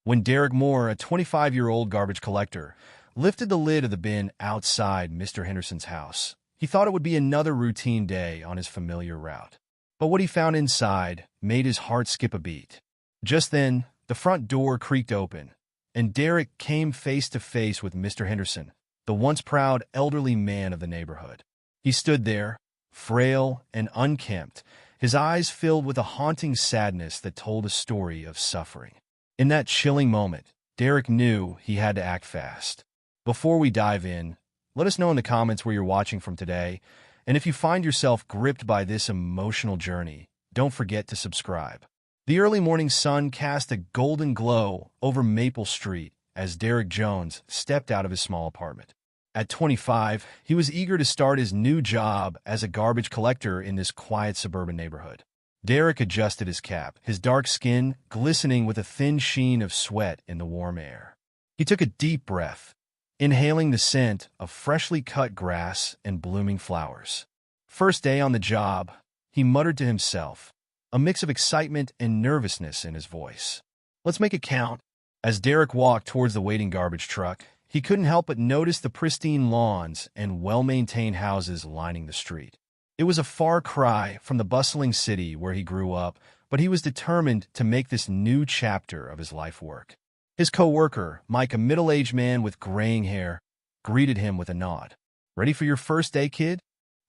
when Derek Moore, a 25-year-old garbage collector, lifted the lid of the bin outside Mr. Henderson's house. He thought it would be another routine day on his familiar route. But what he found inside made his heart skip a beat. Just then, the front door creaked open, and Derek came face to face with Mr. Henderson, the once proud elderly man of the neighborhood. He stood there, frail and unkempt, his eyes filled with a haunting sadness that told a story of suffering. In that chilling moment, Derek knew he had to act fast. Before we dive in, let us know in the comments where you're watching from today, and if you find yourself gripped by this emotional journey, don't forget to subscribe. The early morning sun cast a golden glow over Maple Street as Derek Jones stepped out of his small apartment. At 25, he was eager to start his new job as a garbage collector in this quiet suburban neighborhood. Derek adjusted his cap, his dark skin glistening with a thin sheen of sweat in the warm air. He took a deep breath, inhaling the scent of freshly cut grass and blooming flowers. First day on the job, he muttered to himself, a mix of excitement and nervousness in his voice. Let's make it count. As Derek walked towards the waiting garbage truck, he couldn't help but notice the pristine lawns and well-maintained houses lining the street. It was a far cry from the bustling city where he grew up, but he was determined to make this new chapter of his life work. His co-worker, Mike, a middle-aged man with graying hair, greeted him with a nod. "Ready for your first day, kid?"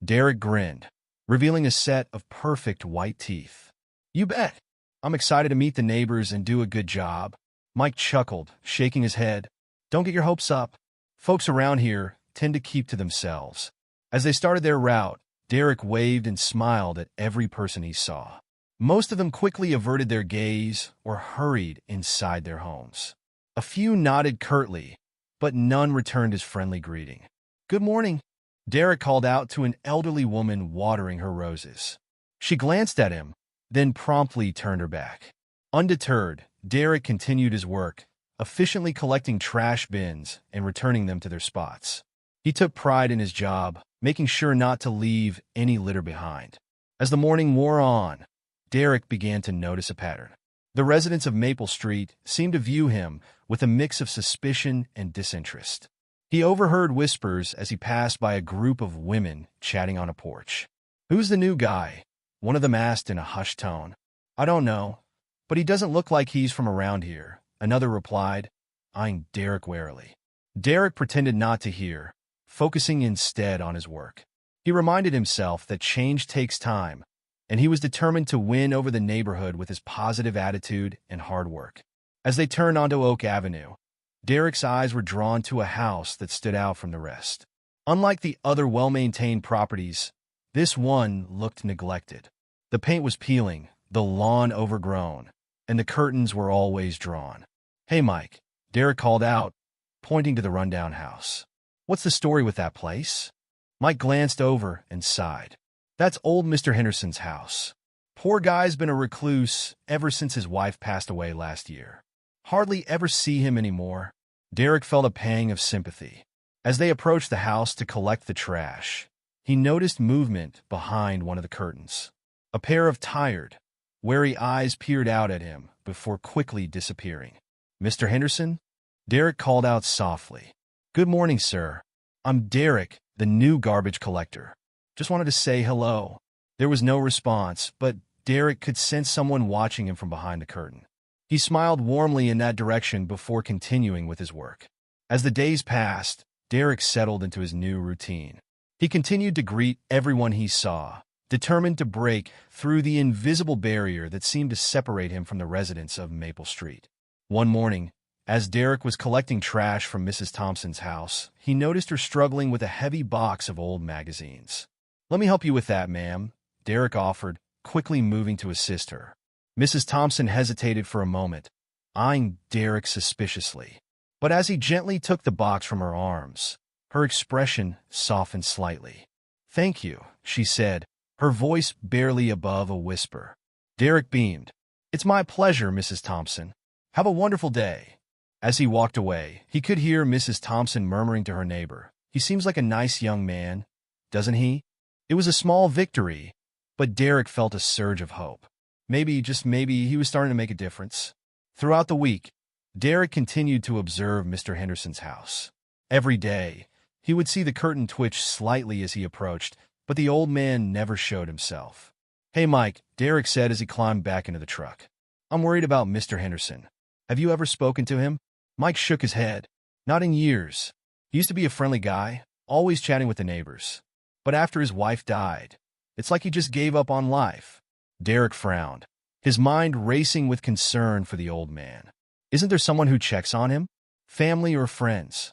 Derek grinned, revealing a set of perfect white teeth. "You bet. I'm excited to meet the neighbors and do a good job." Mike chuckled, shaking his head. "Don't get your hopes up. Folks around here tend to keep to themselves." As they started their route, Derek waved and smiled at every person he saw. Most of them quickly averted their gaze or hurried inside their homes. A few nodded curtly, but none returned his friendly greeting. "Good morning," Derek called out to an elderly woman watering her roses. She glanced at him, then promptly turned her back. Undeterred, Derek continued his work, efficiently collecting trash bins and returning them to their spots. He took pride in his job, making sure not to leave any litter behind. As the morning wore on, Derek began to notice a pattern. The residents of Maple Street seemed to view him with a mix of suspicion and disinterest. He overheard whispers as he passed by a group of women chatting on a porch. "Who's the new guy?" one of them asked in a hushed tone. "I don't know, but he doesn't look like he's from around here," another replied, eyeing Derek warily. Derek pretended not to hear, focusing instead on his work. He reminded himself that change takes time, and he was determined to win over the neighborhood with his positive attitude and hard work. As they turned onto Oak Avenue, Derek's eyes were drawn to a house that stood out from the rest. Unlike the other well-maintained properties, this one looked neglected. The paint was peeling, the lawn overgrown, and the curtains were always drawn. "Hey, Mike," Derek called out, pointing to the rundown house. "What's the story with that place?" Mike glanced over and sighed. "That's old Mr. Henderson's house. Poor guy's been a recluse ever since his wife passed away last year. Hardly ever see him anymore." Derek felt a pang of sympathy. As they approached the house to collect the trash, he noticed movement behind one of the curtains. A pair of tired, wary eyes peered out at him before quickly disappearing. "Mr. Henderson?" Derek called out softly. "Good morning, sir. I'm Derek, the new garbage collector. Just wanted to say hello." There was no response, but Derek could sense someone watching him from behind the curtain. He smiled warmly in that direction before continuing with his work. As the days passed, Derek settled into his new routine. He continued to greet everyone he saw, determined to break through the invisible barrier that seemed to separate him from the residents of Maple Street. One morning, as Derek was collecting trash from Mrs. Thompson's house, he noticed her struggling with a heavy box of old magazines. "Let me help you with that, ma'am," Derek offered, quickly moving to assist her. Mrs. Thompson hesitated for a moment, eyeing Derek suspiciously. But as he gently took the box from her arms, her expression softened slightly. "Thank you," she said, her voice barely above a whisper. Derek beamed. "It's my pleasure, Mrs. Thompson. Have a wonderful day." As he walked away, he could hear Mrs. Thompson murmuring to her neighbor, "He seems like a nice young man, doesn't he?" It was a small victory, but Derek felt a surge of hope. Maybe, just maybe, he was starting to make a difference. Throughout the week, Derek continued to observe Mr. Henderson's house. Every day, he would see the curtain twitch slightly as he approached, but the old man never showed himself. "Hey, Mike," Derek said as he climbed back into the truck. "I'm worried about Mr. Henderson. Have you ever spoken to him?" Mike shook his head. "Not in years. He used to be a friendly guy, always chatting with the neighbors. But after his wife died, it's like he just gave up on life." Derek frowned, his mind racing with concern for the old man. "Isn't there someone who checks on him? Family or friends?"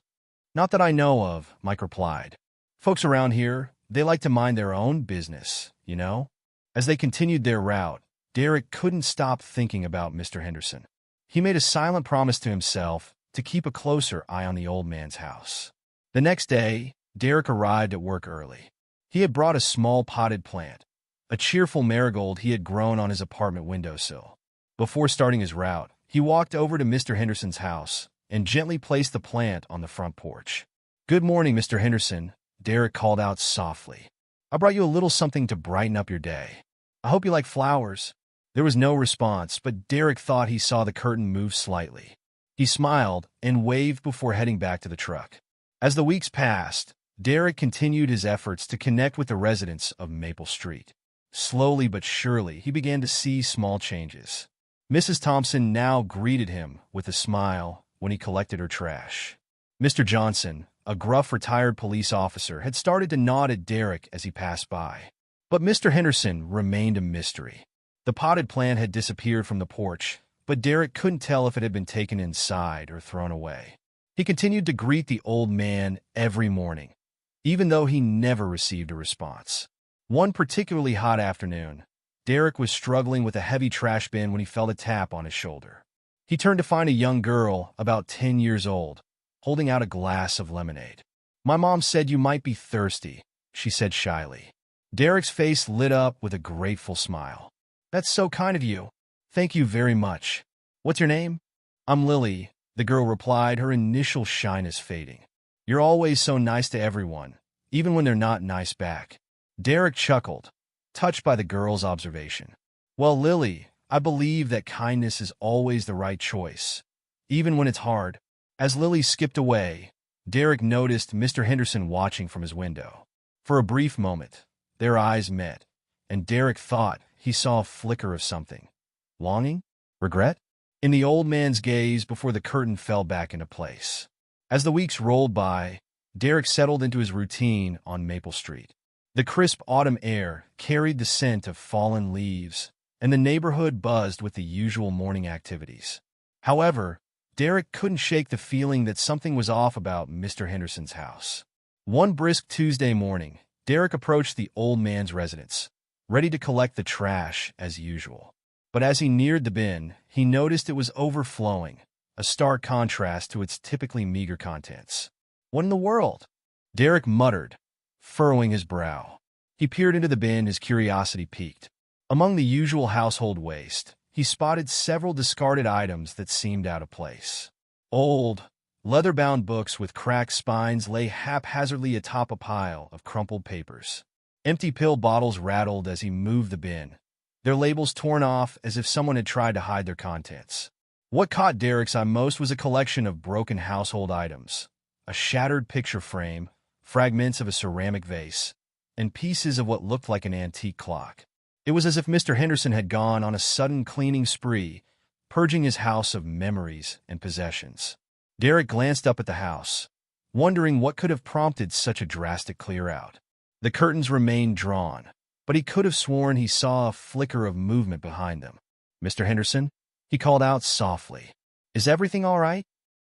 "Not that I know of," Mike replied. "Folks around here, they like to mind their own business, you know?" As they continued their route, Derek couldn't stop thinking about Mr. Henderson. He made a silent promise to himself to keep a closer eye on the old man's house. The next day, Derek arrived at work early. He had brought a small potted plant, a cheerful marigold he had grown on his apartment windowsill. Before starting his route, he walked over to Mr. Henderson's house and gently placed the plant on the front porch. "Good morning, Mr. Henderson," Derek called out softly. "I brought you a little something to brighten up your day. I hope you like flowers." There was no response, but Derek thought he saw the curtain move slightly. He smiled and waved before heading back to the truck. As the weeks passed, Derek continued his efforts to connect with the residents of Maple Street. Slowly but surely, he began to see small changes. Mrs. Thompson now greeted him with a smile when he collected her trash. Mr. Johnson, a gruff retired police officer, had started to nod at Derek as he passed by. But Mr. Henderson remained a mystery. The potted plant had disappeared from the porch, but Derek couldn't tell if it had been taken inside or thrown away. He continued to greet the old man every morning, even though he never received a response. One particularly hot afternoon, Derek was struggling with a heavy trash bin when he felt a tap on his shoulder. He turned to find a young girl, about 10 years old, holding out a glass of lemonade. "My mom said you might be thirsty," she said shyly. Derek's face lit up with a grateful smile. "That's so kind of you. Thank you very much. What's your name?" "I'm Lily," the girl replied, her initial shyness fading. "You're always so nice to everyone, even when they're not nice back." Derek chuckled, touched by the girl's observation. "Well, Lily, I believe that kindness is always the right choice, even when it's hard." As Lily skipped away, Derek noticed Mr. Henderson watching from his window. For a brief moment, their eyes met, and Derek thought he saw a flicker of something. Longing? Regret? In the old man's gaze before the curtain fell back into place. As the weeks rolled by, Derek settled into his routine on Maple Street. The crisp autumn air carried the scent of fallen leaves, and the neighborhood buzzed with the usual morning activities. However, Derek couldn't shake the feeling that something was off about Mr. Henderson's house. One brisk Tuesday morning, Derek approached the old man's residence, ready to collect the trash as usual. But as he neared the bin, he noticed it was overflowing, a stark contrast to its typically meager contents. "What in the world?" Derek muttered, furrowing his brow. He peered into the bin, his curiosity piqued. Among the usual household waste, he spotted several discarded items that seemed out of place. Old, leather-bound books with cracked spines lay haphazardly atop a pile of crumpled papers. Empty pill bottles rattled as he moved the bin, their labels torn off as if someone had tried to hide their contents. What caught Derek's eye most was a collection of broken household items, a shattered picture frame, fragments of a ceramic vase, and pieces of what looked like an antique clock. It was as if Mr. Henderson had gone on a sudden cleaning spree, purging his house of memories and possessions. Derek glanced up at the house, wondering what could have prompted such a drastic clear-out. The curtains remained drawn, but he could have sworn he saw a flicker of movement behind them. "Mr. Henderson?" he called out softly. "Is everything all right?"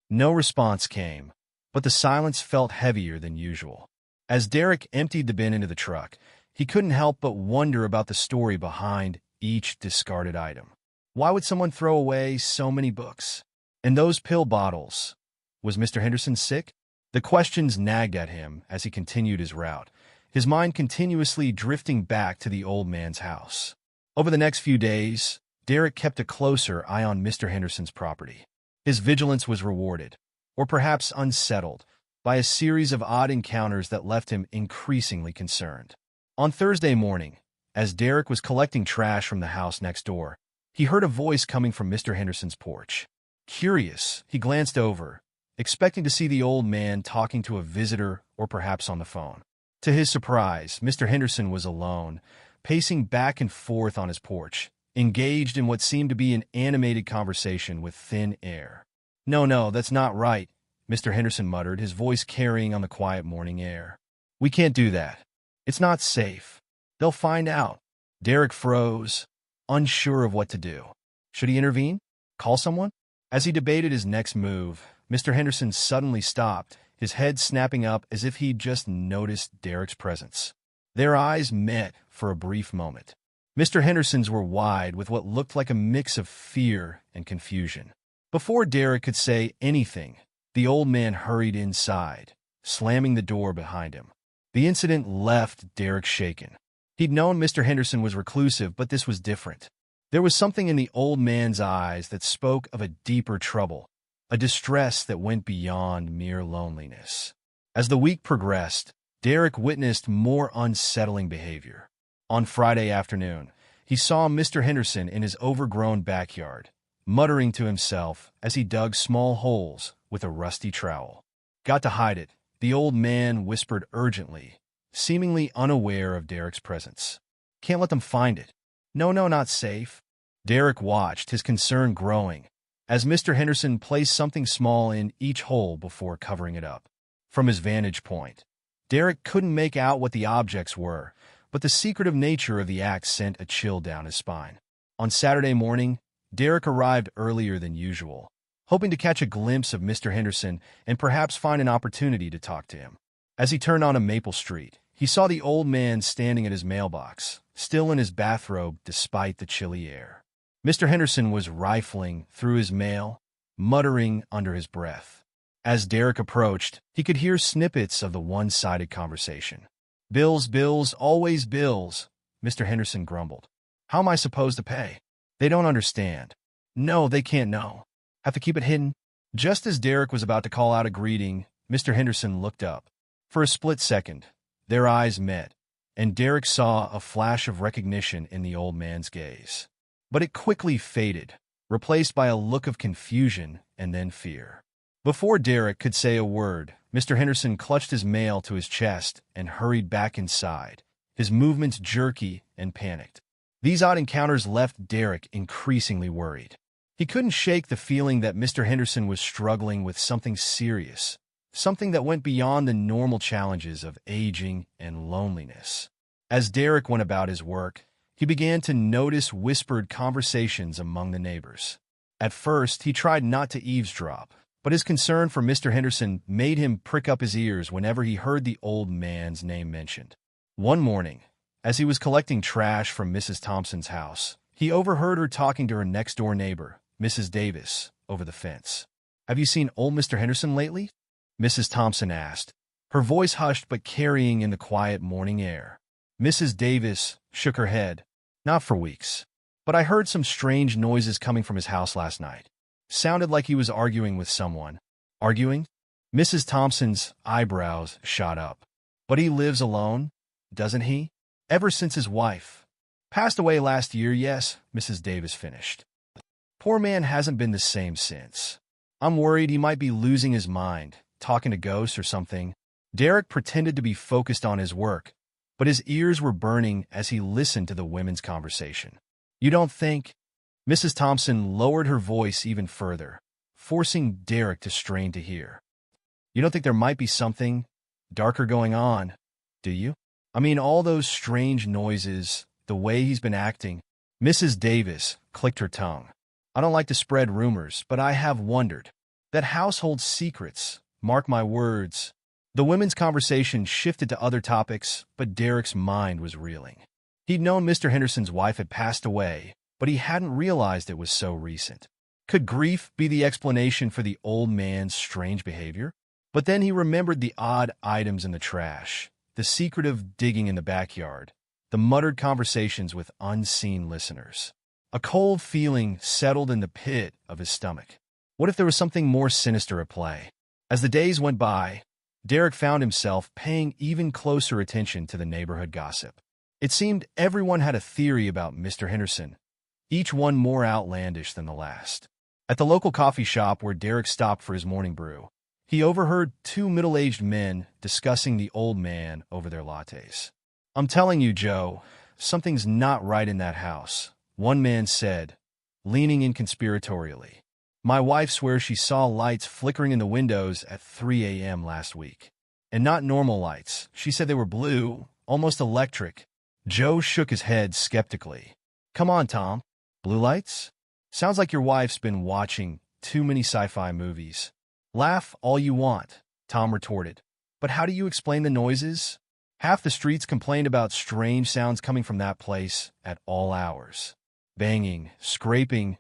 No response came, but the silence felt heavier than usual. As Derek emptied the bin into the truck, he couldn't help but wonder about the story behind each discarded item. Why would someone throw away so many books? And those pill bottles? Was Mr. Henderson sick? The questions nagged at him as he continued his route, his mind continuously drifting back to the old man's house. Over the next few days, Derek kept a closer eye on Mr. Henderson's property. His vigilance was rewarded, or perhaps unsettled, by a series of odd encounters that left him increasingly concerned. On Thursday morning, as Derek was collecting trash from the house next door, he heard a voice coming from Mr. Henderson's porch. Curious, he glanced over, expecting to see the old man talking to a visitor or perhaps on the phone. To his surprise, Mr. Henderson was alone, pacing back and forth on his porch, engaged in what seemed to be an animated conversation with thin air. No, that's not right, Mr. Henderson muttered, his voice carrying on the quiet morning air. We can't do that. It's not safe. They'll find out. Derek froze, unsure of what to do. Should he intervene? Call someone? As he debated his next move, Mr. Henderson suddenly stopped, his head snapping up as if he'd just noticed Derek's presence. Their eyes met for a brief moment. Mr. Henderson's were wide with what looked like a mix of fear and confusion. Before Derek could say anything, the old man hurried inside, slamming the door behind him. The incident left Derek shaken. He'd known Mr. Henderson was reclusive, but this was different. There was something in the old man's eyes that spoke of a deeper trouble, a distress that went beyond mere loneliness. As the week progressed, Derek witnessed more unsettling behavior. On Friday afternoon, he saw Mr. Henderson in his overgrown backyard, muttering to himself as he dug small holes with a rusty trowel. Got to hide it, the old man whispered urgently, seemingly unaware of Derek's presence. Can't let them find it. No, not safe. Derek watched, his concern growing, as Mr. Henderson placed something small in each hole before covering it up. From his vantage point, Derek couldn't make out what the objects were, but the secretive nature of the act sent a chill down his spine. On Saturday morning, Derek arrived earlier than usual, hoping to catch a glimpse of Mr. Henderson and perhaps find an opportunity to talk to him. As he turned onto Maple Street, he saw the old man standing at his mailbox, still in his bathrobe despite the chilly air. Mr. Henderson was rifling through his mail, muttering under his breath. As Derek approached, he could hear snippets of the one-sided conversation. Bills, always bills, Mr. Henderson grumbled. How am I supposed to pay? They don't understand. No, they can't know. Have to keep it hidden? Just as Derek was about to call out a greeting, Mr. Henderson looked up. For a split second, their eyes met, and Derek saw a flash of recognition in the old man's gaze. But it quickly faded, replaced by a look of confusion and then fear. Before Derek could say a word, Mr. Henderson clutched his mail to his chest and hurried back inside, his movements jerky and panicked. These odd encounters left Derek increasingly worried. He couldn't shake the feeling that Mr. Henderson was struggling with something serious, something that went beyond the normal challenges of aging and loneliness. As Derek went about his work, he began to notice whispered conversations among the neighbors. At first, he tried not to eavesdrop, but his concern for Mr. Henderson made him prick up his ears whenever he heard the old man's name mentioned. One morning, as he was collecting trash from Mrs. Thompson's house, he overheard her talking to her next-door neighbor, Mrs. Davis, over the fence. Have you seen old Mr. Henderson lately? Mrs. Thompson asked, her voice hushed but carrying in the quiet morning air. Mrs. Davis shook her head. Not for weeks. But I heard some strange noises coming from his house last night. Sounded like he was arguing with someone. Arguing? Mrs. Thompson's eyebrows shot up. But he lives alone, doesn't he? Ever since his wife passed away last year, yes, Mrs. Davis finished. Poor man hasn't been the same since. I'm worried he might be losing his mind, talking to ghosts or something. Derek pretended to be focused on his work, but his ears were burning as he listened to the women's conversation. You don't think? Mrs. Thompson lowered her voice even further, forcing Derek to strain to hear. You don't think there might be something darker going on, do you? I mean, all those strange noises, the way he's been acting. Mrs. Davis clicked her tongue. I don't like to spread rumors, but I have wondered. That house holds secrets, mark my words. The women's conversation shifted to other topics, but Derek's mind was reeling. He'd known Mr. Henderson's wife had passed away, but he hadn't realized it was so recent. Could grief be the explanation for the old man's strange behavior? But then he remembered the odd items in the trash, the secretive digging in the backyard, the muttered conversations with unseen listeners. A cold feeling settled in the pit of his stomach. What if there was something more sinister at play? As the days went by, Derek found himself paying even closer attention to the neighborhood gossip. It seemed everyone had a theory about Mr. Henderson, each one more outlandish than the last. At the local coffee shop where Derek stopped for his morning brew, he overheard two middle-aged men discussing the old man over their lattes. "I'm telling you, Joe, something's not right in that house," one man said, leaning in conspiratorially. "My wife swears she saw lights flickering in the windows at 3 a.m. last week. And not normal lights. She said they were blue, almost electric." Joe shook his head skeptically. "Come on, Tom. Blue lights? Sounds like your wife's been watching too many sci-fi movies." "Laugh all you want," Tom retorted. "But how do you explain the noises? Half the streets complained about strange sounds coming from that place at all hours. Banging, scraping.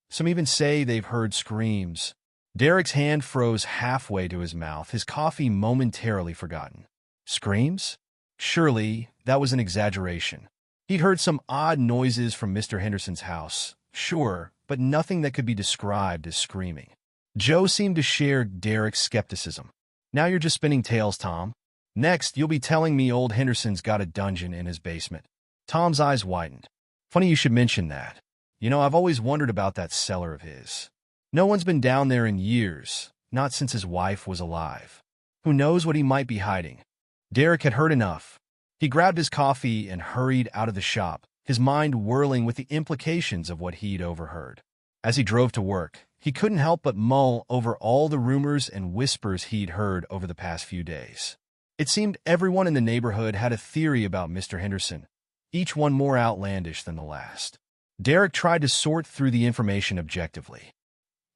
Some even say they've heard screams." Derek's hand froze halfway to his mouth, his coffee momentarily forgotten. Screams? Surely that was an exaggeration. He'd heard some odd noises from Mr. Henderson's house, sure, but nothing that could be described as screaming. Joe seemed to share Derek's skepticism. "Now you're just spinning tales, Tom. Next, you'll be telling me old Henderson's got a dungeon in his basement." Tom's eyes widened. "Funny you should mention that. You know, I've always wondered about that cellar of his. No one's been down there in years, not since his wife was alive. Who knows what he might be hiding?" Derek had heard enough. He grabbed his coffee and hurried out of the shop, his mind whirling with the implications of what he'd overheard. As he drove to work, he couldn't help but mull over all the rumors and whispers he'd heard over the past few days. It seemed everyone in the neighborhood had a theory about Mr. Henderson, each one more outlandish than the last. Derek tried to sort through the information objectively.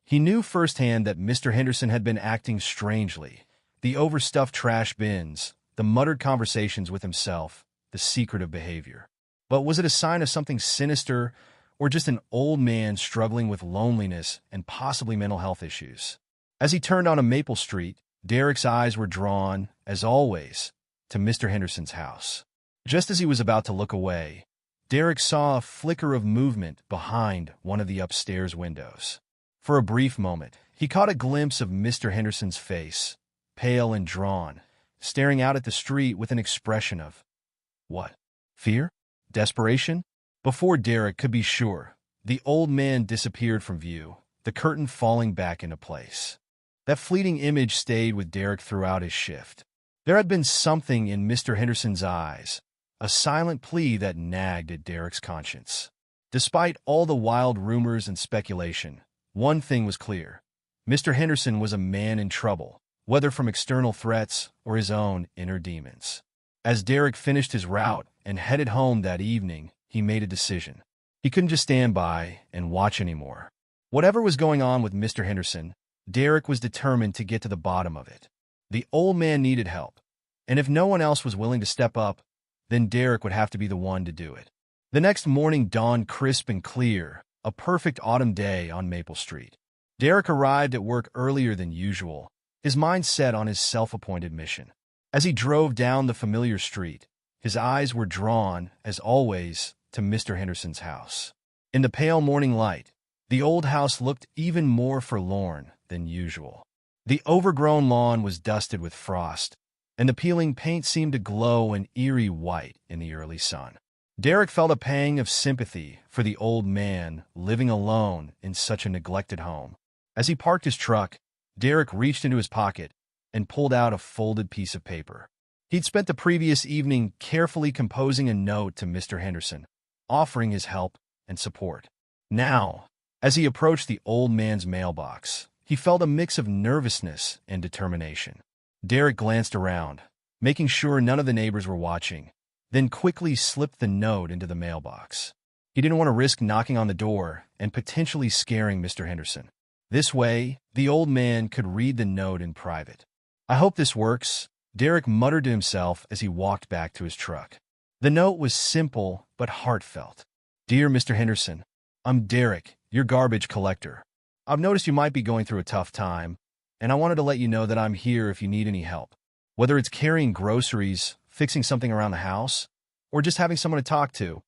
He knew firsthand that Mr. Henderson had been acting strangely. The overstuffed trash bins, the muttered conversations with himself, the secretive behavior. But was it a sign of something sinister, or just an old man struggling with loneliness and possibly mental health issues? As he turned onto Maple Street, Derek's eyes were drawn, as always, to Mr. Henderson's house. Just as he was about to look away, Derek saw a flicker of movement behind one of the upstairs windows. For a brief moment, he caught a glimpse of Mr. Henderson's face, pale and drawn, staring out at the street with an expression of, what? Fear? Desperation? Before Derek could be sure, the old man disappeared from view, the curtain falling back into place. That fleeting image stayed with Derek throughout his shift. There had been something in Mr. Henderson's eyes, a silent plea that nagged at Derek's conscience. Despite all the wild rumors and speculation, one thing was clear. Mr. Henderson was a man in trouble, whether from external threats or his own inner demons. As Derek finished his route and headed home that evening, he made a decision. He couldn't just stand by and watch anymore. Whatever was going on with Mr. Henderson, Derek was determined to get to the bottom of it. The old man needed help, and if no one else was willing to step up, then Derek would have to be the one to do it. The next morning dawned crisp and clear, a perfect autumn day on Maple Street. Derek arrived at work earlier than usual, his mind set on his self-appointed mission. As he drove down the familiar street, his eyes were drawn, as always, to Mr. Henderson's house. In the pale morning light, the old house looked even more forlorn than usual. The overgrown lawn was dusted with frost, and the peeling paint seemed to glow an eerie white in the early sun. Derek felt a pang of sympathy for the old man living alone in such a neglected home. As he parked his truck, Derek reached into his pocket and pulled out a folded piece of paper. He'd spent the previous evening carefully composing a note to Mr. Henderson, offering his help and support. Now, as he approached the old man's mailbox, he felt a mix of nervousness and determination. Derek glanced around, making sure none of the neighbors were watching, then quickly slipped the note into the mailbox. He didn't want to risk knocking on the door and potentially scaring Mr. Henderson. This way, the old man could read the note in private. "I hope this works," Derek muttered to himself as he walked back to his truck. The note was simple but heartfelt. "Dear Mr. Henderson, I'm Derek, your garbage collector. I've noticed you might be going through a tough time, and I wanted to let you know that I'm here if you need any help. Whether it's carrying groceries, fixing something around the house, or just having someone to talk to,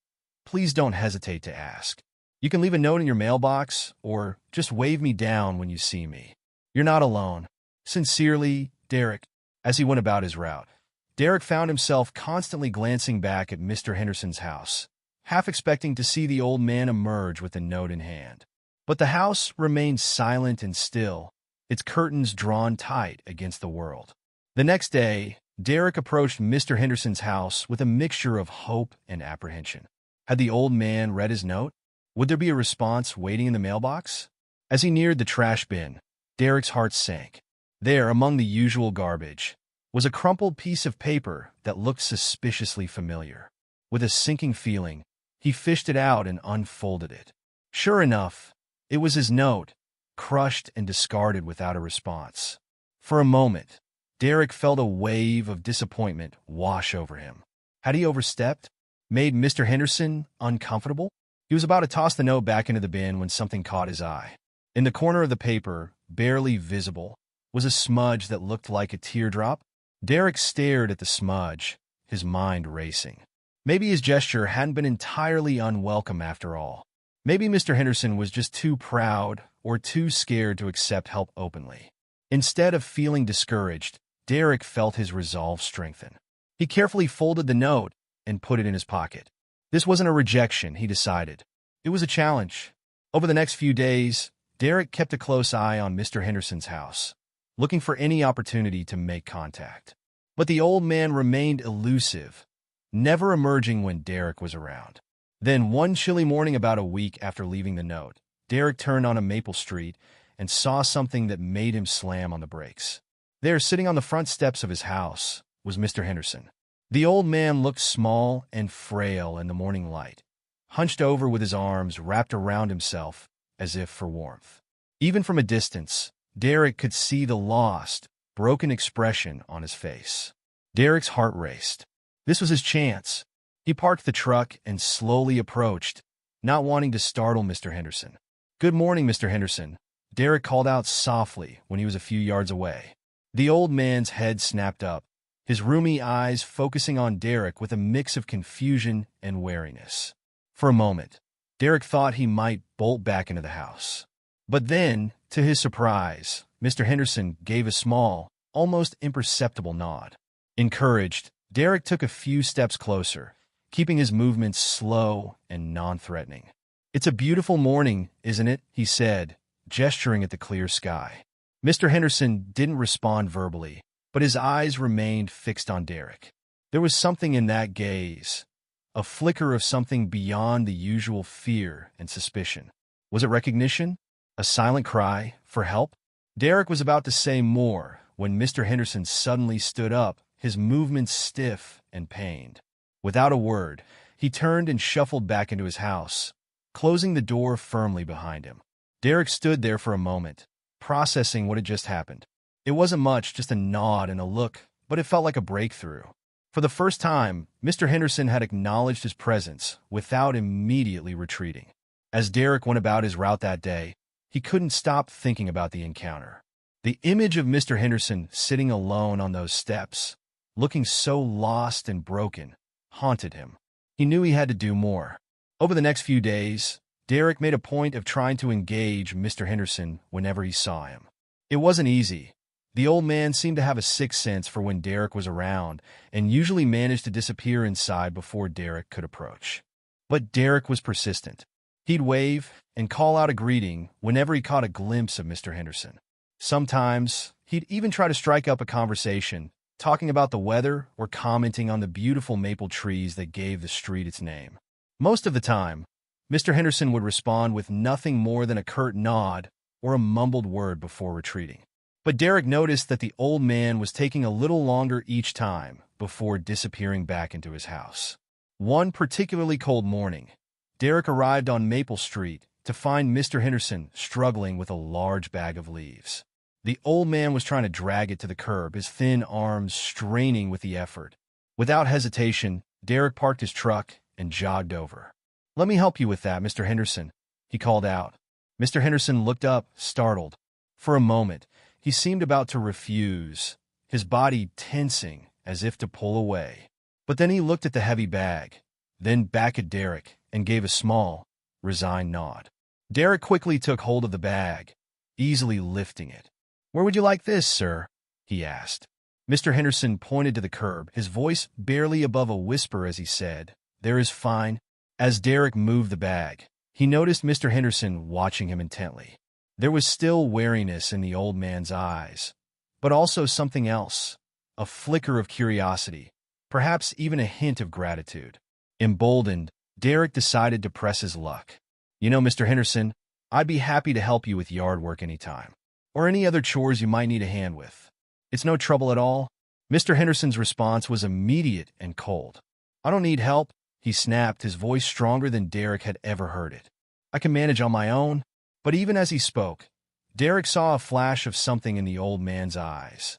please don't hesitate to ask. You can leave a note in your mailbox, or just wave me down when you see me. You're not alone. Sincerely, Derek." As he went about his route, Derek found himself constantly glancing back at Mr. Henderson's house, half expecting to see the old man emerge with the note in hand. But the house remained silent and still, its curtains drawn tight against the world. The next day, Derek approached Mr. Henderson's house with a mixture of hope and apprehension. Had the old man read his note? Would there be a response waiting in the mailbox? As he neared the trash bin, Derek's heart sank. There, among the usual garbage, was a crumpled piece of paper that looked suspiciously familiar. With a sinking feeling, he fished it out and unfolded it. Sure enough, it was his note, crushed and discarded without a response. For a moment, Derek felt a wave of disappointment wash over him. Had he overstepped? Made Mr. Henderson uncomfortable? He was about to toss the note back into the bin when something caught his eye. In the corner of the paper, barely visible, was a smudge that looked like a teardrop. Derek stared at the smudge, his mind racing. Maybe his gesture hadn't been entirely unwelcome after all. Maybe Mr. Henderson was just too proud or too scared to accept help openly. Instead of feeling discouraged, Derek felt his resolve strengthen. He carefully folded the note and put it in his pocket. This wasn't a rejection, he decided. It was a challenge. Over the next few days, Derek kept a close eye on Mr. Henderson's house, looking for any opportunity to make contact. But the old man remained elusive, never emerging when Derek was around. Then, one chilly morning about a week after leaving the note, Derek turned on a Maple Street and saw something that made him slam on the brakes. There, sitting on the front steps of his house, was Mr. Henderson. The old man looked small and frail in the morning light, hunched over with his arms wrapped around himself as if for warmth. Even from a distance, Derek could see the lost, broken expression on his face. Derek's heart raced. This was his chance. He parked the truck and slowly approached, not wanting to startle Mr. Henderson. "Good morning, Mr. Henderson," Derek called out softly when he was a few yards away. The old man's head snapped up, his rheumy eyes focusing on Derek with a mix of confusion and wariness. For a moment, Derek thought he might bolt back into the house. But then, to his surprise, Mr. Henderson gave a small, almost imperceptible nod. Encouraged, Derek took a few steps closer, keeping his movements slow and non-threatening. "It's a beautiful morning, isn't it?" he said, gesturing at the clear sky. Mr. Henderson didn't respond verbally, but his eyes remained fixed on Derek. There was something in that gaze, a flicker of something beyond the usual fear and suspicion. Was it recognition? A silent cry for help? Derek was about to say more when Mr. Henderson suddenly stood up, his movements stiff and pained. Without a word, he turned and shuffled back into his house, closing the door firmly behind him. Derek stood there for a moment, processing what had just happened. It wasn't much, just a nod and a look, but it felt like a breakthrough. For the first time, Mr. Henderson had acknowledged his presence without immediately retreating. As Derek went about his route that day, he couldn't stop thinking about the encounter. The image of Mr. Henderson sitting alone on those steps, looking so lost and broken, haunted him. He knew he had to do more. Over the next few days, Derek made a point of trying to engage Mr. Henderson whenever he saw him. It wasn't easy. The old man seemed to have a sixth sense for when Derek was around and usually managed to disappear inside before Derek could approach. But Derek was persistent. He'd wave and call out a greeting whenever he caught a glimpse of Mr. Henderson. Sometimes, he'd even try to strike up a conversation, talking about the weather or commenting on the beautiful maple trees that gave the street its name. Most of the time, Mr. Henderson would respond with nothing more than a curt nod or a mumbled word before retreating. But Derek noticed that the old man was taking a little longer each time before disappearing back into his house. One particularly cold morning, Derek arrived on Maple Street to find Mr. Henderson struggling with a large bag of leaves. The old man was trying to drag it to the curb, his thin arms straining with the effort. Without hesitation, Derek parked his truck and jogged over. "Let me help you with that, Mr. Henderson," he called out. Mr. Henderson looked up, startled. For a moment, he seemed about to refuse, his body tensing as if to pull away. But then he looked at the heavy bag, then back at Derek, and gave a small, resigned nod. Derek quickly took hold of the bag, easily lifting it. "Where would you like this, sir?" he asked. Mr. Henderson pointed to the curb, his voice barely above a whisper as he said, "There is fine." As Derek moved the bag, He noticed Mr. Henderson watching him intently. There was still wariness in the old man's eyes, but also something else, a flicker of curiosity, perhaps even a hint of gratitude. Emboldened, Derek decided to press his luck. You know, Mr. Henderson, I'd be happy to help you with yard work anytime, or any other chores you might need a hand with. It's no trouble at all. Mr. Henderson's response was immediate and cold. I don't need help, he snapped, his voice stronger than Derek had ever heard it. I can manage on my own. But even as he spoke, Derek saw a flash of something in the old man's eyes,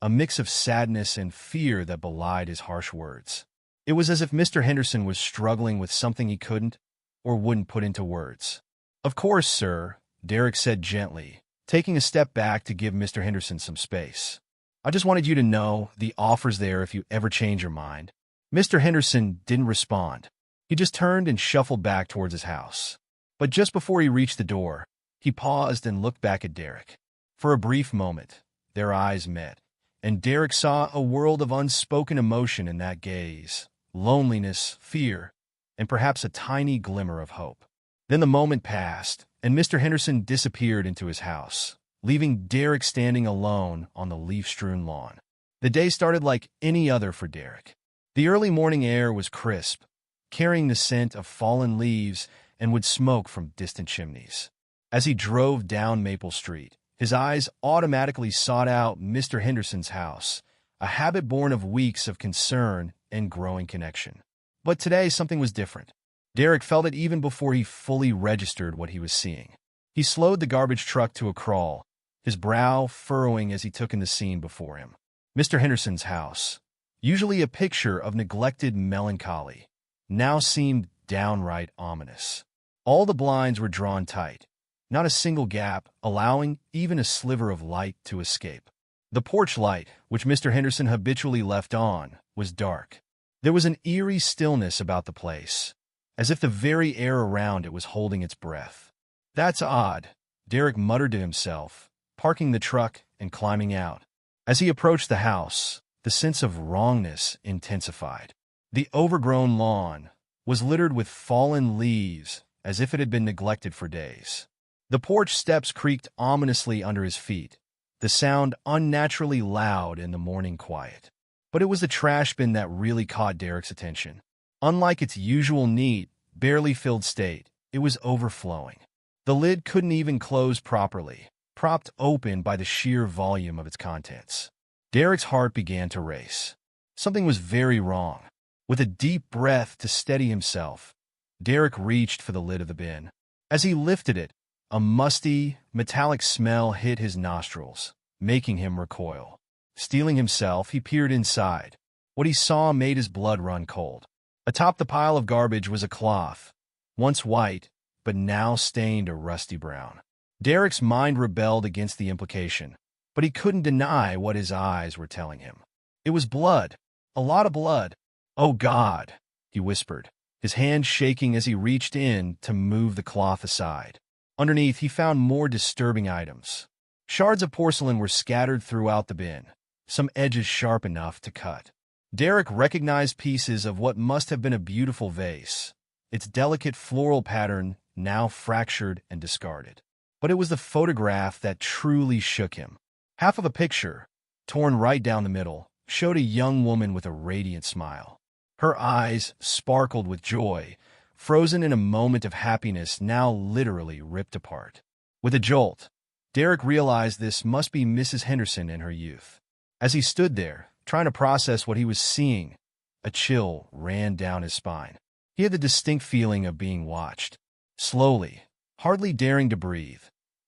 a mix of sadness and fear that belied his harsh words. It was as if Mr. Henderson was struggling with something he couldn't or wouldn't put into words. Of course, sir, Derek said gently, taking a step back to give Mr. Henderson some space. I just wanted you to know the offer's there if you ever change your mind. Mr. Henderson didn't respond. He just turned and shuffled back towards his house. But just before he reached the door, he paused and looked back at Derek. For a brief moment, their eyes met, and Derek saw a world of unspoken emotion in that gaze, loneliness, fear, and perhaps a tiny glimmer of hope. Then the moment passed, and Mr. Henderson disappeared into his house, leaving Derek standing alone on the leaf-strewn lawn. The day started like any other for Derek. The early morning air was crisp, carrying the scent of fallen leaves and would smoke from distant chimneys. As he drove down Maple Street, his eyes automatically sought out Mr. Henderson's house, a habit born of weeks of concern and growing connection. But today something was different. Derek felt it even before he fully registered what he was seeing. He slowed the garbage truck to a crawl, his brow furrowing as he took in the scene before him. Mr. Henderson's house, usually a picture of neglected melancholy, now seemed downright ominous. All the blinds were drawn tight, not a single gap allowing even a sliver of light to escape. The porch light, which Mr. Henderson habitually left on, was dark. There was an eerie stillness about the place, as if the very air around it was holding its breath. That's odd, Derek muttered to himself, parking the truck and climbing out. As he approached the house, the sense of wrongness intensified. The overgrown lawn was littered with fallen leaves, as if it had been neglected for days. The porch steps creaked ominously under his feet, the sound unnaturally loud in the morning quiet. But it was the trash bin that really caught Derek's attention. Unlike its usual neat, barely filled state, it was overflowing. The lid couldn't even close properly, propped open by the sheer volume of its contents. Derek's heart began to race. Something was very wrong. With a deep breath to steady himself, Derek reached for the lid of the bin. As he lifted it, a musty, metallic smell hit his nostrils, making him recoil. Steeling himself, he peered inside. What he saw made his blood run cold. Atop the pile of garbage was a cloth, once white, but now stained a rusty brown. Derek's mind rebelled against the implication, but he couldn't deny what his eyes were telling him. It was blood. A lot of blood. "Oh, God," he whispered, his hand shaking as he reached in to move the cloth aside. Underneath, he found more disturbing items. Shards of porcelain were scattered throughout the bin, some edges sharp enough to cut. Derek recognized pieces of what must have been a beautiful vase, its delicate floral pattern now fractured and discarded. But it was the photograph that truly shook him. Half of a picture, torn right down the middle, showed a young woman with a radiant smile. Her eyes sparkled with joy, frozen in a moment of happiness now literally ripped apart. With a jolt, Derek realized this must be Mrs. Henderson in her youth. As he stood there, trying to process what he was seeing, a chill ran down his spine. He had the distinct feeling of being watched. Slowly, hardly daring to breathe,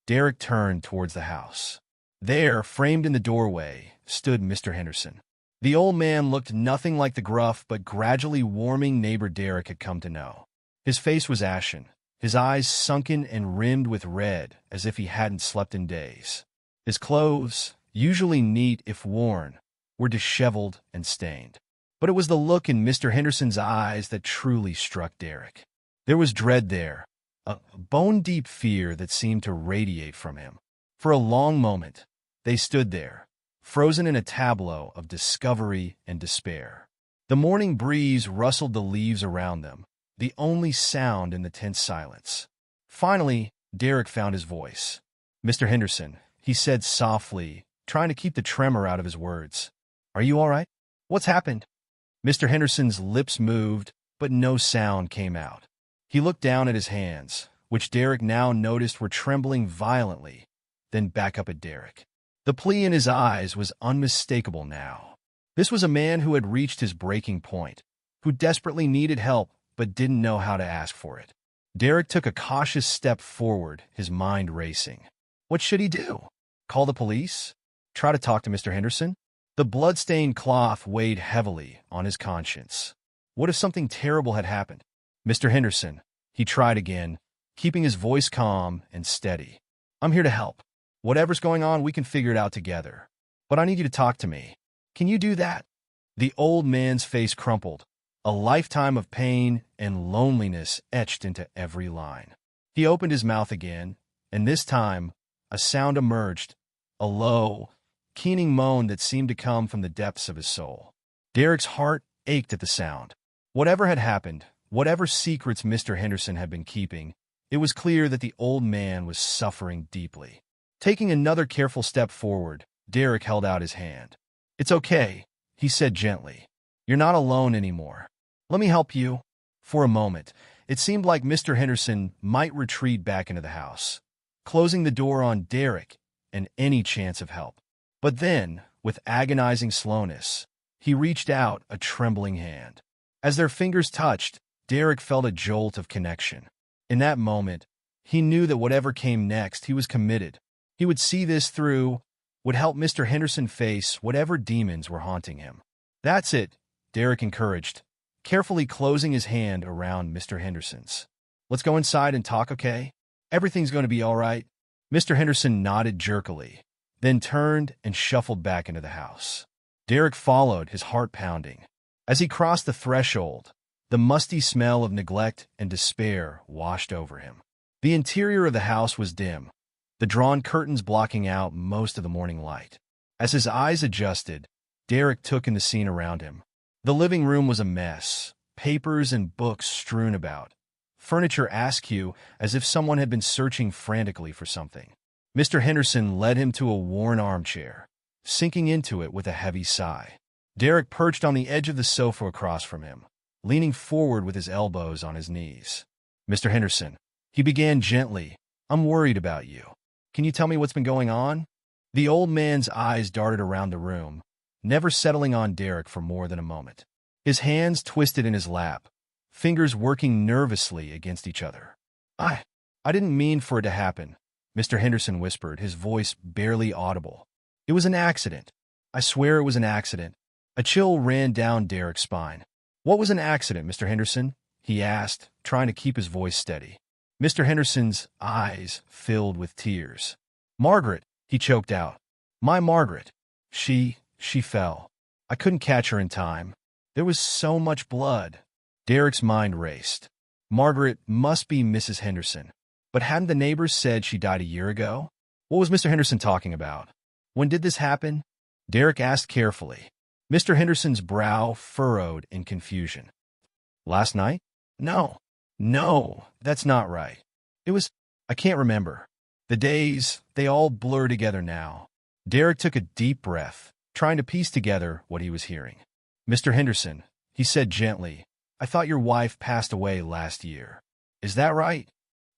Derek turned towards the house. There, framed in the doorway, stood Mr. Henderson. The old man looked nothing like the gruff but gradually warming neighbor Derek had come to know. His face was ashen, his eyes sunken and rimmed with red as if he hadn't slept in days. His clothes, usually neat if worn, were disheveled and stained. But it was the look in Mr. Henderson's eyes that truly struck Derek. There was dread there, a bone-deep fear that seemed to radiate from him. For a long moment, they stood there, frozen in a tableau of discovery and despair. The morning breeze rustled the leaves around them, the only sound in the tense silence. Finally, Derek found his voice. "Mr. Henderson," he said softly, trying to keep the tremor out of his words. "Are you all right? What's happened?" Mr. Henderson's lips moved, but no sound came out. He looked down at his hands, which Derek now noticed were trembling violently, then back up at Derek. The plea in his eyes was unmistakable now. This was a man who had reached his breaking point, who desperately needed help but didn't know how to ask for it. Derek took a cautious step forward, his mind racing. What should he do? Call the police? Try to talk to Mr. Henderson? The blood-stained cloth weighed heavily on his conscience. What if something terrible had happened? "Mr. Henderson," he tried again, keeping his voice calm and steady. "I'm here to help. Whatever's going on, we can figure it out together. But I need you to talk to me. Can you do that?" The old man's face crumpled, a lifetime of pain and loneliness etched into every line. He opened his mouth again, and this time, a sound emerged, a low, keening moan that seemed to come from the depths of his soul. Derek's heart ached at the sound. Whatever had happened, whatever secrets Mr. Henderson had been keeping, it was clear that the old man was suffering deeply. Taking another careful step forward, Derek held out his hand. "It's okay," he said gently. "You're not alone anymore. Let me help you." For a moment, it seemed like Mr. Henderson might retreat back into the house, closing the door on Derek and any chance of help. But then, with agonizing slowness, he reached out a trembling hand. As their fingers touched, Derek felt a jolt of connection. In that moment, he knew that whatever came next, he was committed. He would see this through, would help Mr. Henderson face whatever demons were haunting him. "That's it," Derek encouraged, carefully closing his hand around Mr. Henderson's. "Let's go inside and talk, okay? Everything's going to be all right." Mr. Henderson nodded jerkily, then turned and shuffled back into the house. Derek followed, his heart pounding. As he crossed the threshold, the musty smell of neglect and despair washed over him. The interior of the house was dim, the drawn curtains blocking out most of the morning light. As his eyes adjusted, Derek took in the scene around him. The living room was a mess, papers and books strewn about, furniture askew as if someone had been searching frantically for something. Mr. Henderson led him to a worn armchair, sinking into it with a heavy sigh. Derek perched on the edge of the sofa across from him, leaning forward with his elbows on his knees. "Mr. Henderson," he began gently, "I'm worried about you. Can you tell me what's been going on?" The old man's eyes darted around the room, never settling on Derek for more than a moment. His hands twisted in his lap, fingers working nervously against each other. I didn't mean for it to happen," Mr. Henderson whispered, his voice barely audible. "It was an accident. I swear it was an accident." A chill ran down Derek's spine. "What was an accident, Mr. Henderson?" he asked, trying to keep his voice steady. Mr. Henderson's eyes filled with tears. "Margaret," he choked out. "My Margaret. She fell. I couldn't catch her in time. There was so much blood." Derek's mind raced. Margaret must be Mrs. Henderson. But hadn't the neighbors said she died a year ago? What was Mr. Henderson talking about? When did this happen? Derek asked carefully. Mr. Henderson's brow furrowed in confusion. "Last night? No, that's not right. I can't remember. The days, they all blur together now." Derek took a deep breath, trying to piece together what he was hearing. "Mr. Henderson," he said gently, "I thought your wife passed away last year. Is that right?"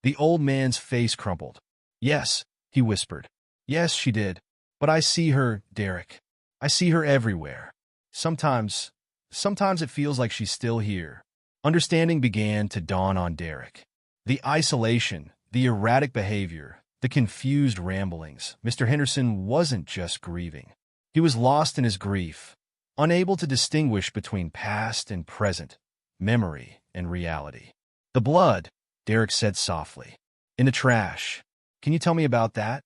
The old man's face crumpled. "Yes," he whispered. "Yes, she did. But I see her, Derek. I see her everywhere. Sometimes it feels like she's still here." Understanding began to dawn on Derek. The isolation, the erratic behavior, the confused ramblings. Mr. Henderson wasn't just grieving. He was lost in his grief, unable to distinguish between past and present, memory and reality. "The blood," Derek said softly. "In the trash. Can you tell me about that?"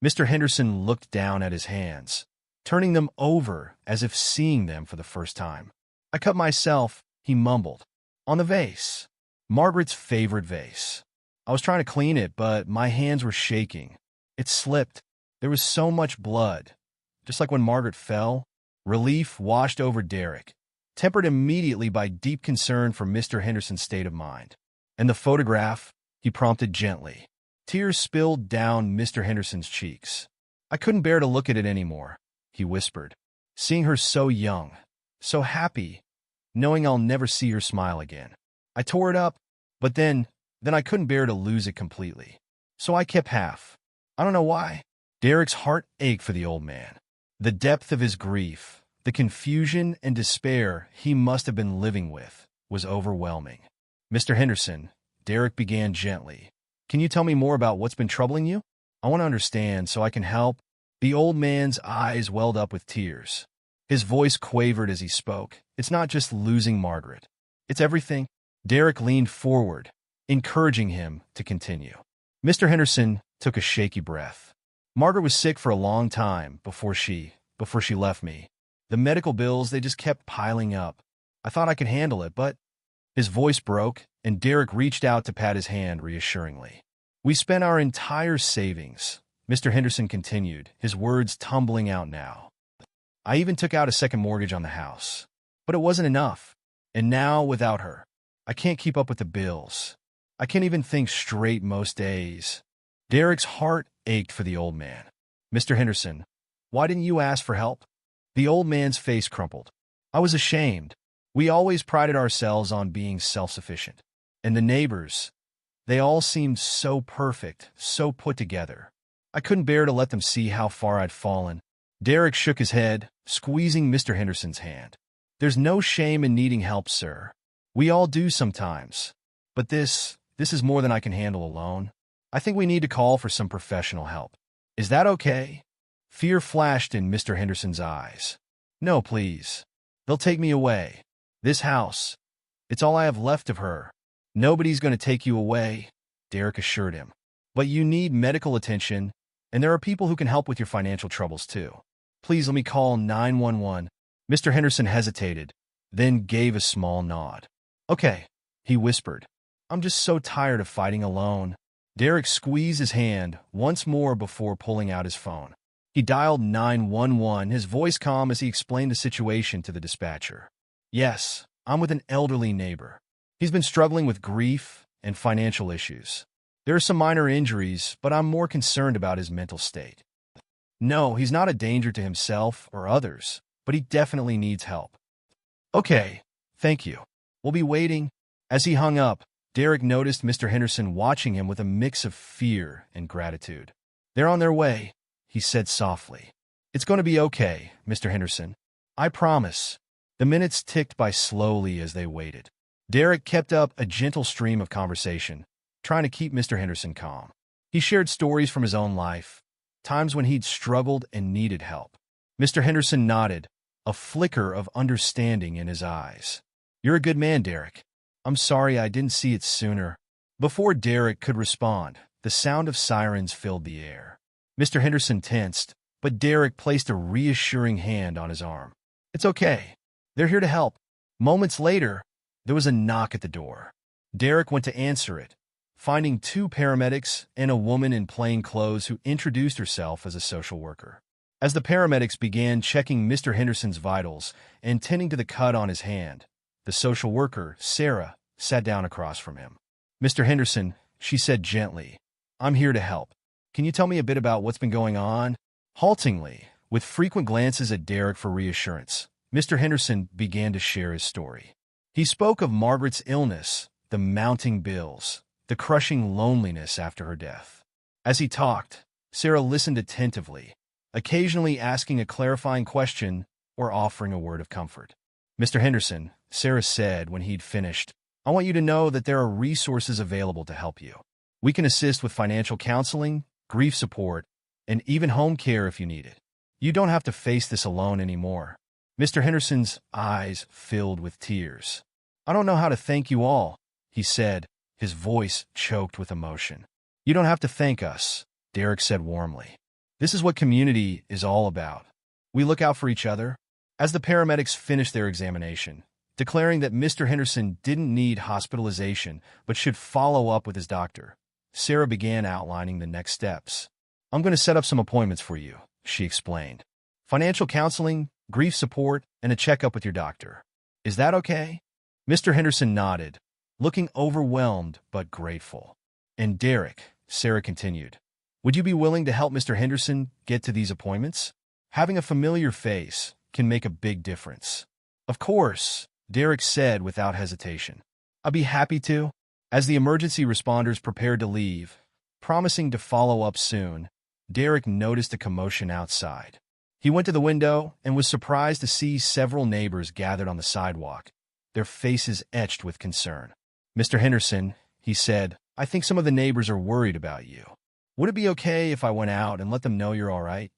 Mr. Henderson looked down at his hands, turning them over as if seeing them for the first time. "I cut myself," he mumbled. "On the vase. Margaret's favorite vase. I was trying to clean it, but my hands were shaking. It slipped. There was so much blood. Just like when Margaret fell." Relief washed over Derek, tempered immediately by deep concern for Mr. Henderson's state of mind. "And the photograph?" he prompted gently. Tears spilled down Mr. Henderson's cheeks. I couldn't bear to look at it anymore, he whispered. Seeing her so young, so happy, knowing I'll never see her smile again. I tore it up, but then I couldn't bear to lose it completely. So I kept half. I don't know why. Derek's heart ached for the old man. The depth of his grief, the confusion and despair he must have been living with, was overwhelming. Mr. Henderson, Derek began gently. Can you tell me more about what's been troubling you? I want to understand so I can help. The old man's eyes welled up with tears. His voice quavered as he spoke. It's not just losing Margaret. It's everything. Derek leaned forward, encouraging him to continue. Mr. Henderson took a shaky breath. Margaret was sick for a long time before she left me. The medical bills, they just kept piling up. I thought I could handle it, but his voice broke, and Derek reached out to pat his hand reassuringly. We spent our entire savings, Mr. Henderson continued, his words tumbling out now. I even took out a second mortgage on the house. But it wasn't enough. And now, without her, I can't keep up with the bills. I can't even think straight most days. Derek's heart ached for the old man. Mr. Henderson, why didn't you ask for help? The old man's face crumpled. I was ashamed. We always prided ourselves on being self-sufficient. And the neighbors, they all seemed so perfect, so put together. I couldn't bear to let them see how far I'd fallen. Derek shook his head, squeezing Mr. Henderson's hand. There's no shame in needing help, sir. We all do sometimes. But this is more than I can handle alone. I think we need to call for some professional help. Is that okay? Fear flashed in Mr. Henderson's eyes. No, please. They'll take me away. This house, it's all I have left of her. Nobody's going to take you away, Derek assured him. But you need medical attention, and there are people who can help with your financial troubles too. Please let me call 911. Mr. Henderson hesitated, then gave a small nod. Okay, he whispered. I'm just so tired of fighting alone. Derek squeezed his hand once more before pulling out his phone. He dialed 911, his voice calm as he explained the situation to the dispatcher. Yes, I'm with an elderly neighbor. He's been struggling with grief and financial issues. There are some minor injuries, but I'm more concerned about his mental state. No, he's not a danger to himself or others, but he definitely needs help. Okay, thank you. We'll be waiting. As he hung up, Derek noticed Mr. Henderson watching him with a mix of fear and gratitude. They're on their way, he said softly. It's going to be okay, Mr. Henderson. I promise. The minutes ticked by slowly as they waited. Derek kept up a gentle stream of conversation, trying to keep Mr. Henderson calm. He shared stories from his own life, times when he'd struggled and needed help. Mr. Henderson nodded, a flicker of understanding in his eyes. You're a good man, Derek. I'm sorry I didn't see it sooner. Before Derek could respond, the sound of sirens filled the air. Mr. Henderson tensed, but Derek placed a reassuring hand on his arm. It's okay. They're here to help. Moments later, there was a knock at the door. Derek went to answer it, finding two paramedics and a woman in plain clothes who introduced herself as a social worker. As the paramedics began checking Mr. Henderson's vitals and tending to the cut on his hand, the social worker, Sarah, sat down across from him. Mr. Henderson, she said gently, I'm here to help. Can you tell me a bit about what's been going on? Haltingly, with frequent glances at Derek for reassurance, Mr. Henderson began to share his story. He spoke of Margaret's illness, the mounting bills, the crushing loneliness after her death. As he talked, Sarah listened attentively, occasionally asking a clarifying question or offering a word of comfort. Mr. Henderson, Sarah said when he'd finished, I want you to know that there are resources available to help you. We can assist with financial counseling, grief support, and even home care if you need it. You don't have to face this alone anymore. Mr. Henderson's eyes filled with tears. I don't know how to thank you all, he said, his voice choked with emotion. You don't have to thank us, Derek said warmly. This is what community is all about. We look out for each other. As the paramedics finished their examination, declaring that Mr. Henderson didn't need hospitalization but should follow up with his doctor, Sarah began outlining the next steps. I'm going to set up some appointments for you, she explained. Financial counseling, grief support, and a checkup with your doctor. Is that okay? Mr. Henderson nodded, looking overwhelmed but grateful. And Derek, Sarah continued, would you be willing to help Mr. Henderson get to these appointments? Having a familiar face can make a big difference. Of course, Derek said without hesitation. I'd be happy to. As the emergency responders prepared to leave, promising to follow up soon, Derek noticed a commotion outside. He went to the window and was surprised to see several neighbors gathered on the sidewalk, their faces etched with concern. Mr. Henderson, he said, I think some of the neighbors are worried about you. Would it be okay if I went out and let them know you're all right?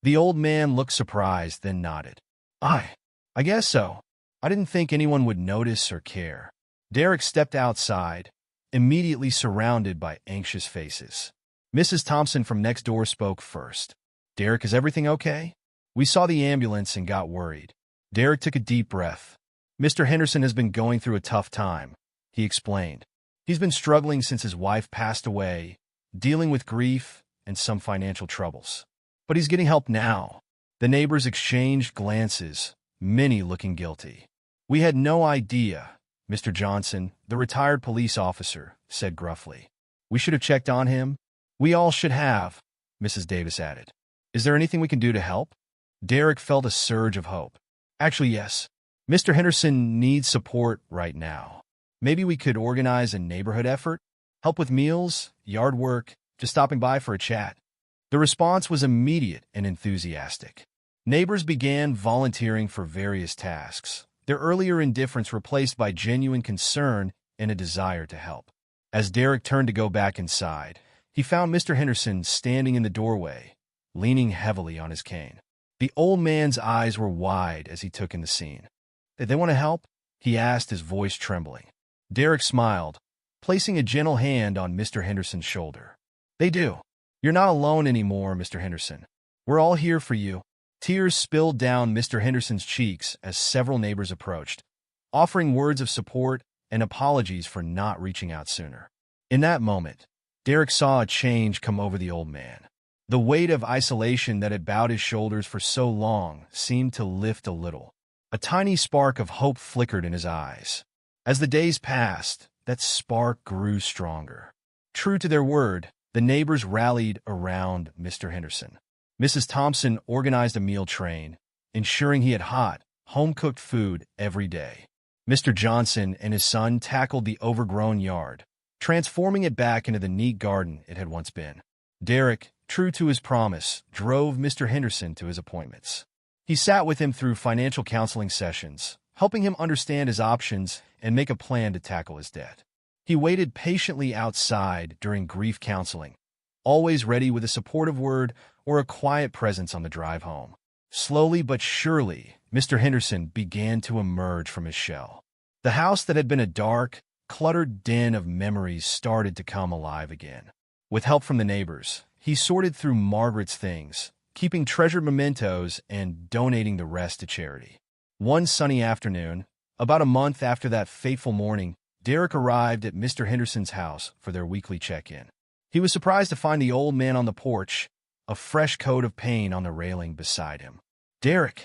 The old man looked surprised, then nodded. I guess so. I didn't think anyone would notice or care. Derek stepped outside, immediately surrounded by anxious faces. Mrs. Thompson from next door spoke first. Derek, is everything okay? We saw the ambulance and got worried. Derek took a deep breath. Mr. Henderson has been going through a tough time, he explained. He's been struggling since his wife passed away, dealing with grief and some financial troubles. But he's getting help now. The neighbors exchanged glances, many looking guilty. We had no idea, Mr. Johnson, the retired police officer, said gruffly. We should have checked on him. We all should have, Mrs. Davis added. Is there anything we can do to help? Derek felt a surge of hope. Actually, yes. Mr. Henderson needs support right now. Maybe we could organize a neighborhood effort? Help with meals, yard work, just stopping by for a chat. The response was immediate and enthusiastic. Neighbors began volunteering for various tasks, their earlier indifference replaced by genuine concern and a desire to help. As Derek turned to go back inside, he found Mr. Henderson standing in the doorway, leaning heavily on his cane. The old man's eyes were wide as he took in the scene. Did they want to help? He asked, his voice trembling. Derek smiled, placing a gentle hand on Mr. Henderson's shoulder. They do. You're not alone anymore, Mr. Henderson. We're all here for you. Tears spilled down Mr. Henderson's cheeks as several neighbors approached, offering words of support and apologies for not reaching out sooner. In that moment, Derek saw a change come over the old man. The weight of isolation that had bowed his shoulders for so long seemed to lift a little. A tiny spark of hope flickered in his eyes. As the days passed, that spark grew stronger. True to their word, the neighbors rallied around Mr. Henderson. Mrs. Thompson organized a meal train, ensuring he had hot, home-cooked food every day. Mr. Johnson and his son tackled the overgrown yard, transforming it back into the neat garden it had once been. Derek, true to his promise, drove Mr. Henderson to his appointments. He sat with him through financial counseling sessions, helping him understand his options and make a plan to tackle his debt. He waited patiently outside during grief counseling, always ready with a supportive word or a quiet presence on the drive home. Slowly but surely, Mr. Henderson began to emerge from his shell. The house that had been a dark, cluttered den of memories started to come alive again. With help from the neighbors, he sorted through Margaret's things, keeping treasured mementos and donating the rest to charity. One sunny afternoon, about a month after that fateful morning, Derek arrived at Mr. Henderson's house for their weekly check-in. He was surprised to find the old man on the porch, a fresh coat of paint on the railing beside him. Derek,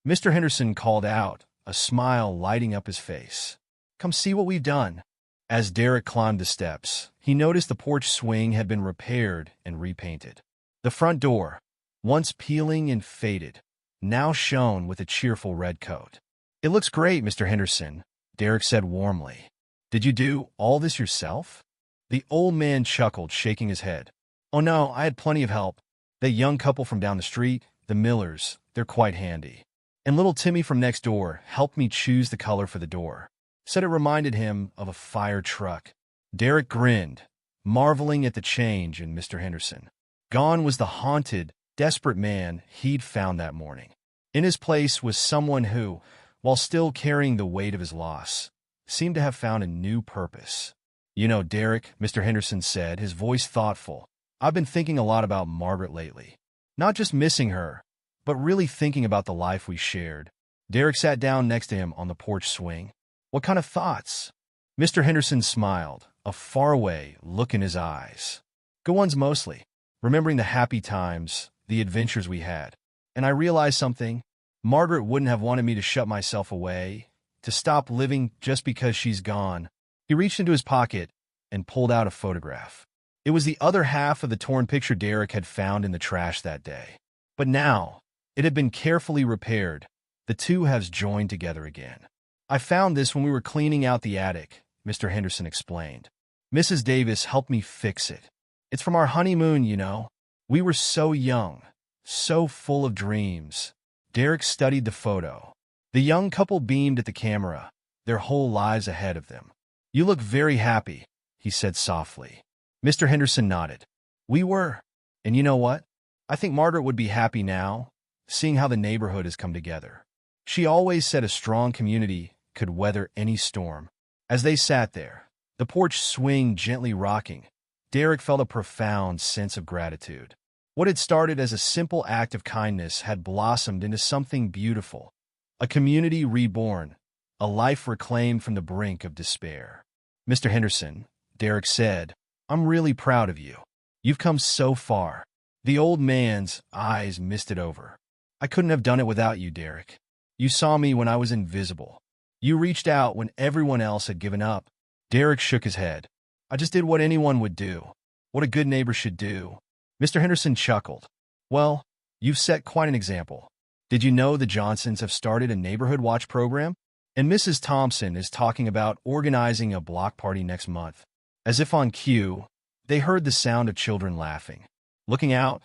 Mr. Henderson called out, a smile lighting up his face. Come see what we've done. As Derek climbed the steps, he noticed the porch swing had been repaired and repainted. The front door, once peeling and faded, now shone with a cheerful red coat. It looks great, Mr. Henderson, Derek said warmly. Did you do all this yourself? The old man chuckled, shaking his head. Oh no, I had plenty of help. That young couple from down the street, the Millers, they're quite handy. And little Timmy from next door helped me choose the color for the door. Said it reminded him of a fire truck. Derek grinned, marveling at the change in Mr. Henderson. Gone was the haunted, desperate man he'd found that morning. In his place was someone who, while still carrying the weight of his loss, seemed to have found a new purpose. You know, Derek, Mr. Henderson said, his voice thoughtful, I've been thinking a lot about Margaret lately. Not just missing her, but really thinking about the life we shared. Derek sat down next to him on the porch swing. What kind of thoughts? Mr. Henderson smiled, a faraway look in his eyes. Good ones mostly, remembering the happy times, the adventures we had. And I realized something. Margaret wouldn't have wanted me to shut myself away, to stop living just because she's gone. He reached into his pocket and pulled out a photograph. It was the other half of the torn picture Derek had found in the trash that day. But now, it had been carefully repaired. The two halves joined together again. I found this when we were cleaning out the attic, Mr. Henderson explained. Mrs. Davis helped me fix it. It's from our honeymoon, you know. We were so young, so full of dreams. Derek studied the photo. The young couple beamed at the camera, their whole lives ahead of them. You look very happy, he said softly. Mr. Henderson nodded. We were. And you know what? I think Margaret would be happy now, seeing how the neighborhood has come together. She always said a strong community could weather any storm. As they sat there, the porch swing gently rocking, Derek felt a profound sense of gratitude. What had started as a simple act of kindness had blossomed into something beautiful, a community reborn, a life reclaimed from the brink of despair. Mr. Henderson, Derek said, I'm really proud of you. You've come so far. The old man's eyes misted over. I couldn't have done it without you, Derek. You saw me when I was invisible. You reached out when everyone else had given up. Derek shook his head. I just did what anyone would do, what a good neighbor should do. Mr. Henderson chuckled. Well, you've set quite an example. Did you know the Johnsons have started a neighborhood watch program? And Mrs. Thompson is talking about organizing a block party next month. As if on cue, they heard the sound of children laughing. Looking out,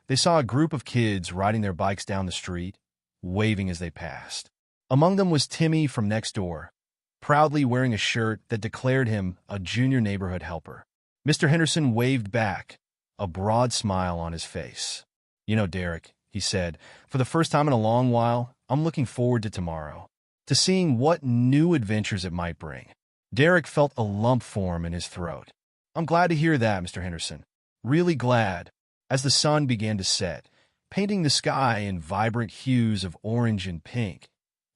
they saw a group of kids riding their bikes down the street, waving as they passed. Among them was Timmy from next door, proudly wearing a shirt that declared him a junior neighborhood helper. Mr. Henderson waved back, a broad smile on his face. You know, Derek, he said, for the first time in a long while, I'm looking forward to tomorrow, to seeing what new adventures it might bring. Derek felt a lump form in his throat. I'm glad to hear that, Mr. Henderson. Really glad. As the sun began to set, painting the sky in vibrant hues of orange and pink,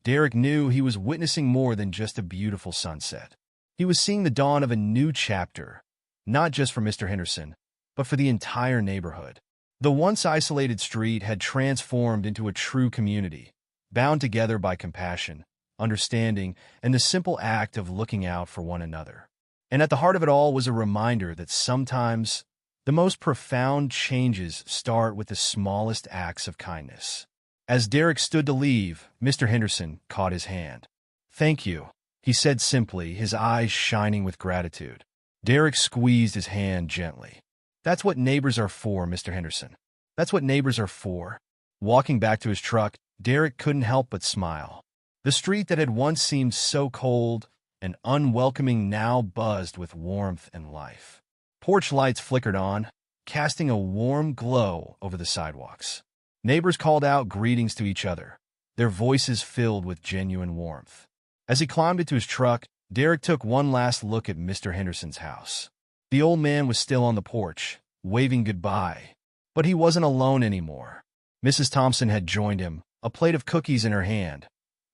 Derek knew he was witnessing more than just a beautiful sunset. He was seeing the dawn of a new chapter, not just for Mr. Henderson, but for the entire neighborhood. The once isolated street had transformed into a true community, bound together by compassion, understanding, and the simple act of looking out for one another. And at the heart of it all was a reminder that sometimes the most profound changes start with the smallest acts of kindness. As Derek stood to leave, Mr. Henderson caught his hand. Thank you, he said simply, his eyes shining with gratitude. Derek squeezed his hand gently. That's what neighbors are for, Mr. Henderson. That's what neighbors are for. Walking back to his truck, Derek couldn't help but smile. The street that had once seemed so cold and unwelcoming now buzzed with warmth and life. Porch lights flickered on, casting a warm glow over the sidewalks. Neighbors called out greetings to each other, their voices filled with genuine warmth. As he climbed into his truck, Derek took one last look at Mr. Henderson's house. The old man was still on the porch, waving goodbye. But he wasn't alone anymore. Mrs. Thompson had joined him, a plate of cookies in her hand,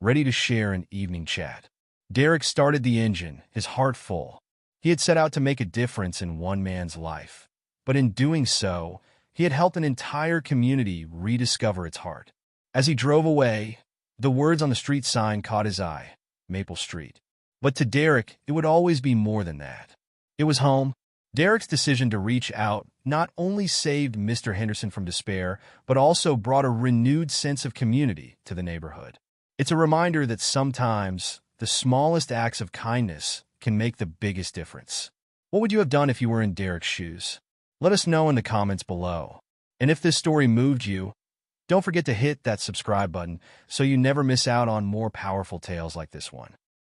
ready to share an evening chat. Derek started the engine, his heart full. He had set out to make a difference in one man's life. But in doing so, he had helped an entire community rediscover its heart. As he drove away, the words on the street sign caught his eye, Maple Street. But to Derek, it would always be more than that. It was home. Derek's decision to reach out not only saved Mr. Henderson from despair, but also brought a renewed sense of community to the neighborhood. It's a reminder that sometimes the smallest acts of kindness can make the biggest difference. What would you have done if you were in Derek's shoes? Let us know in the comments below. And if this story moved you, don't forget to hit that subscribe button so you never miss out on more powerful tales like this one.